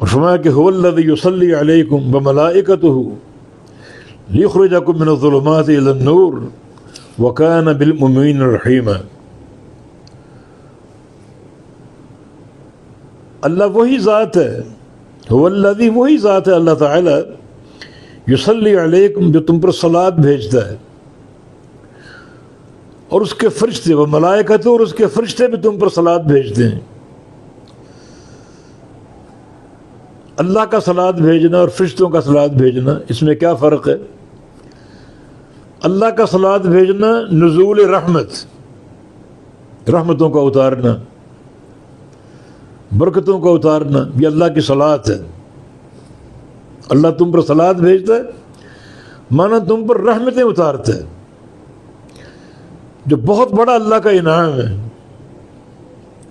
فرمایا کہ هو الذی یصلی علیکم وملائکتہ لیخرجکم من الظلمات الی النور وکان بالمؤمنین رحیما۔ اللہ وہی ذات ہے، هو الذی وہی ذات ہے اللہ تعالی، یصلی علیکم جو تم پر صلاۃ بھیجتا ہے، اور اس کے فرشتے، وہ ملائکت اور اس کے فرشتے بھی تم پر صلاۃ بھیجتے ہیں۔ اللہ کا صلاۃ بھیجنا اور فرشتوں کا صلاۃ بھیجنا، اس میں کیا فرق ہے؟ اللہ کا صلاۃ بھیجنا نزول رحمت، رحمتوں کا اتارنا، برکتوں کا اتارنا، یہ اللہ کی صلاۃ ہے۔ اللہ تم پر صلاۃ بھیجتا ہے مانا تم پر رحمتیں اتارتا ہے، جو بہت بڑا اللہ کا انعام ہے۔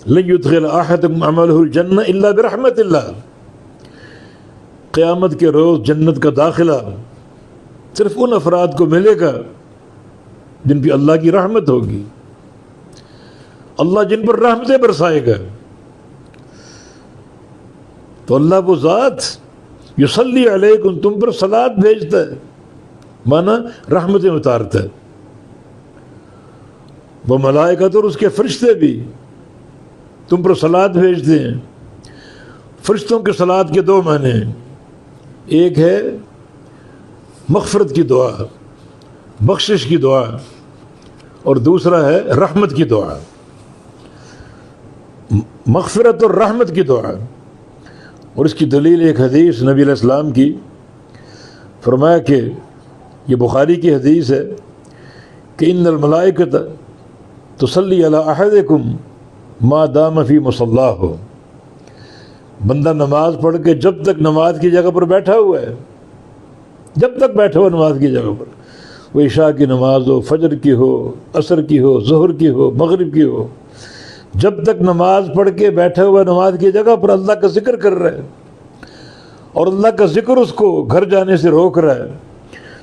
لن يدخل احدکم عملہ الجنہ الا برحمت اللہ، قیامت کے روز جنت کا داخلہ صرف ان افراد کو ملے گا جن پہ اللہ کی رحمت ہوگی، اللہ جن پر رحمتیں برسائے گا۔ تو اللہ وہ ذات یصلی علیکم تم پر صلاۃ بھیجتا ہے مانا رحمتیں اتارتا ہے، وہ ملائکت اور اس کے فرشتے بھی تم پر صلاۃ بھیجتے ہیں۔ فرشتوں کے صلاۃ کے دو معنی ہیں، ایک ہے مغفرت کی دعا، بخشش کی دعا، اور دوسرا ہے رحمت کی دعا، مغفرت اور رحمت کی دعا۔ اور اس کی دلیل ایک حدیث نبی علیہ السلام کی، فرمایا کہ یہ بخاری کی حدیث ہے کہ ان الملائکۃ تصلی علی احدکم ما دام فی مصلاہ، بندہ نماز پڑھ کے جب تک نماز کی جگہ پر بیٹھا ہوا ہے، جب تک بیٹھا ہوا نماز کی جگہ پر، وہ عشاء کی نماز ہو، فجر کی ہو، عصر کی ہو، ظہر کی ہو، مغرب کی ہو، جب تک نماز پڑھ کے بیٹھا ہوا نماز کی جگہ پر اللہ کا ذکر کر رہا ہے اور اللہ کا ذکر اس کو گھر جانے سے روک رہا ہے،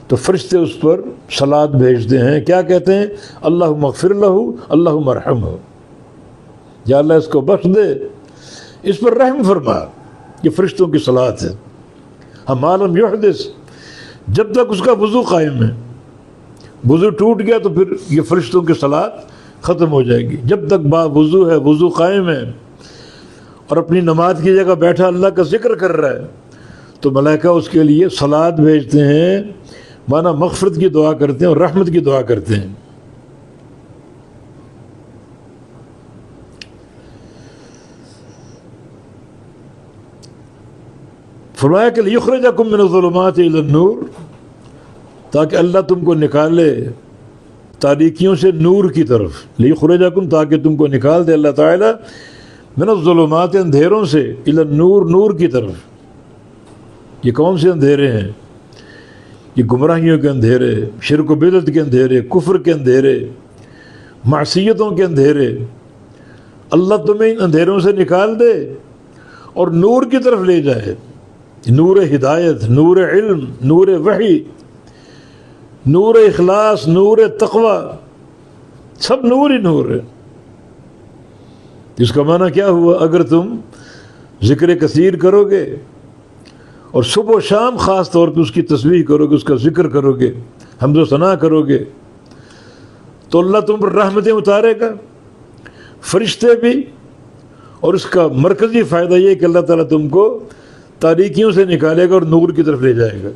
تو فرشتے اس پر صلاۃ بھیجتے ہیں۔ کیا کہتے ہیں؟ اللہم اغفر لہ، اللہم ارحمہ، یا اللہ اس کو بخش دے، اس پر رحم فرما۔ یہ فرشتوں کی صلاۃ ہے۔ ہم عالم یحدث، جب تک اس کا وضو قائم ہے، وضو ٹوٹ گیا تو پھر یہ فرشتوں کی صلاۃ ختم ہو جائے گی۔ جب تک با وضو ہے، وضو قائم ہے اور اپنی نماز کی جگہ بیٹھا اللہ کا ذکر کر رہا ہے، تو ملائکہ اس کے لیے صلاۃ بھیجتے ہیں مانا مغفرت کی دعا کرتے ہیں اور رحمت کی دعا کرتے ہیں۔ فرمایا کہ لیخرجکم من الظلمات الی النور، تاکہ اللہ تم کو نکالے تاریکیوں سے نور کی طرف، لیخرجکم تاکہ تم کو نکال دے اللہ تعالیٰ من الظلمات اندھیروں سے الی النور نور کی طرف۔ یہ کون سے اندھیرے ہیں؟ یہ گمراہیوں کے اندھیرے، شرک و بدعت کے اندھیرے، کفر کے اندھیرے، معصیتوں کے اندھیرے۔ اللہ تمہیں ان اندھیروں سے نکال دے اور نور کی طرف لے جائے، نور ہدایت، نور علم، نور وحی، نور اخلاص، نور تقوی، سب نور ہی نور ہے۔ اس کا معنی کیا ہوا؟ اگر تم ذکر کثیر کرو گے اور صبح و شام خاص طور پہ اس کی تسبیح کرو گے، اس کا ذکر کرو گے، حمد و ثنا کرو گے، تو اللہ تم پر رحمتیں اتارے گا، فرشتے بھی، اور اس کا مرکزی فائدہ یہ کہ اللہ تعالیٰ تم کو تاریکیوں سے نکالے گا اور نور کی طرف لے جائے گا۔